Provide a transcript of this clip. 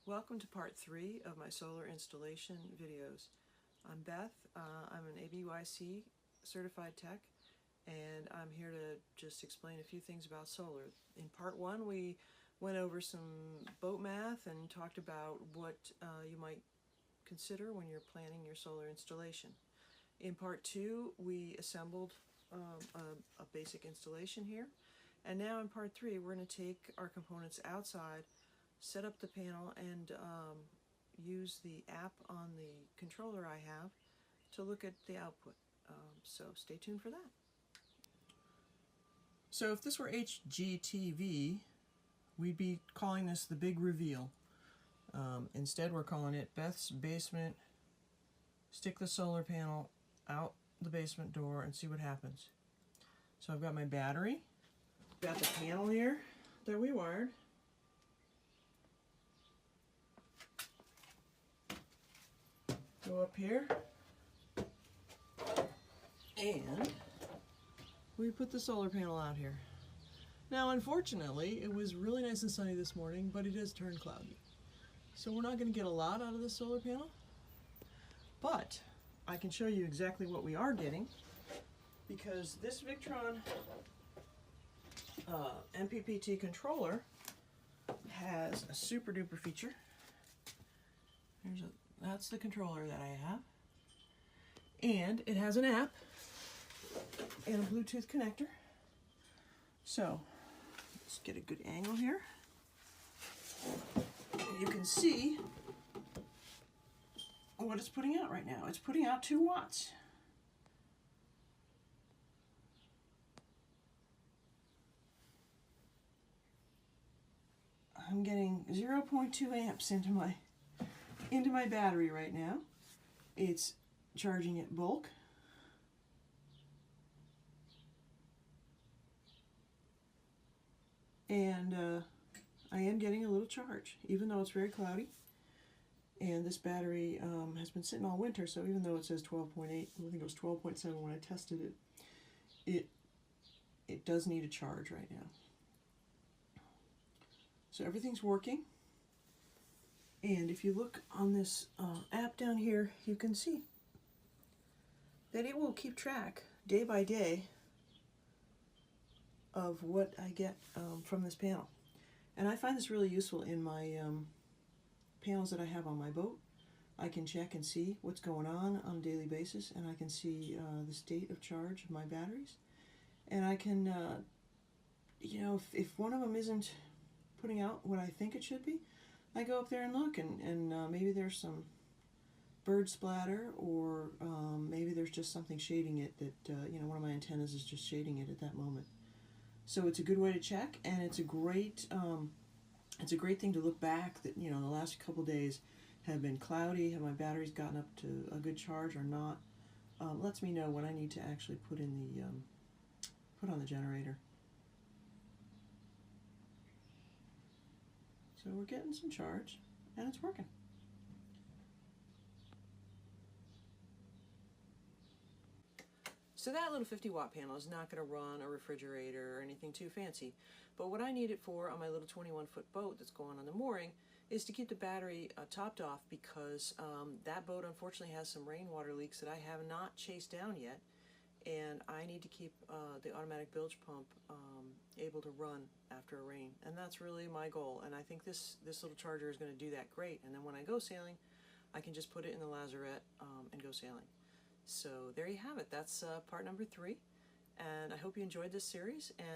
Welcome to part 3 of my solar installation videos. I'm Beth. I'm an ABYC certified tech, and I'm here to just explain a few things about solar. In part 1 we went over some boat math and talked about what you might consider when you're planning your solar installation. In part 2 we assembled a basic installation here, and now in part 3 we're going to take our components outside, set up the panel, and use the app on the controller I have to look at the output. So stay tuned for that. So if this were HGTV, we'd be calling this the big reveal. Instead we're calling it Beth's Basement. Stick the solar panel out the basement door and see what happens. So I've got my battery, got the panel here that we wired. Go up here, and we put the solar panel out here. Now unfortunately it was really nice and sunny this morning, but it has turned cloudy. So we're not going to get a lot out of the solar panel, but I can show you exactly what we are getting, because this Victron MPPT controller has a super duper feature. That's the controller that I have, and it has an app and a Bluetooth connector. So let's get a good angle here. You can see what it's putting out right now. It's putting out 2 watts. I'm getting 0.2 amps into my battery right now. It's charging at bulk. And I am getting a little charge, even though it's very cloudy. And this battery has been sitting all winter, so even though it says 12.8, I think it was 12.7 when I tested it, it does need a charge right now. So everything's working. And if you look on this app down here, you can see that it will keep track day by day of what I get from this panel. And I find this really useful in my panels that I have on my boat. I can check and see what's going on a daily basis, and I can see the state of charge of my batteries. And I can, you know, if one of them isn't putting out what I think it should be, I go up there and look, and maybe there's some bird splatter, or maybe there's just something shading it that, you know, one of my antennas is just shading it at that moment. So it's a good way to check, and it's a great thing to look back that, you know, the last couple days have been cloudy. Have my batteries gotten up to a good charge or not? Lets me know when I need to actually put on the generator. So we're getting some charge, and it's working. So that little 50-watt panel is not going to run a refrigerator or anything too fancy. But what I need it for on my little 21-foot boat that's going on the mooring is to keep the battery topped off, because that boat unfortunately has some rainwater leaks that I have not chased down yet. And I need to keep the automatic bilge pump able to run after a rain, and that's really my goal. And I think this little charger is going to do that great. And then when I go sailing, I can just put it in the lazarette and go sailing. So there you have it. That's part number 3, and I hope you enjoyed this series. And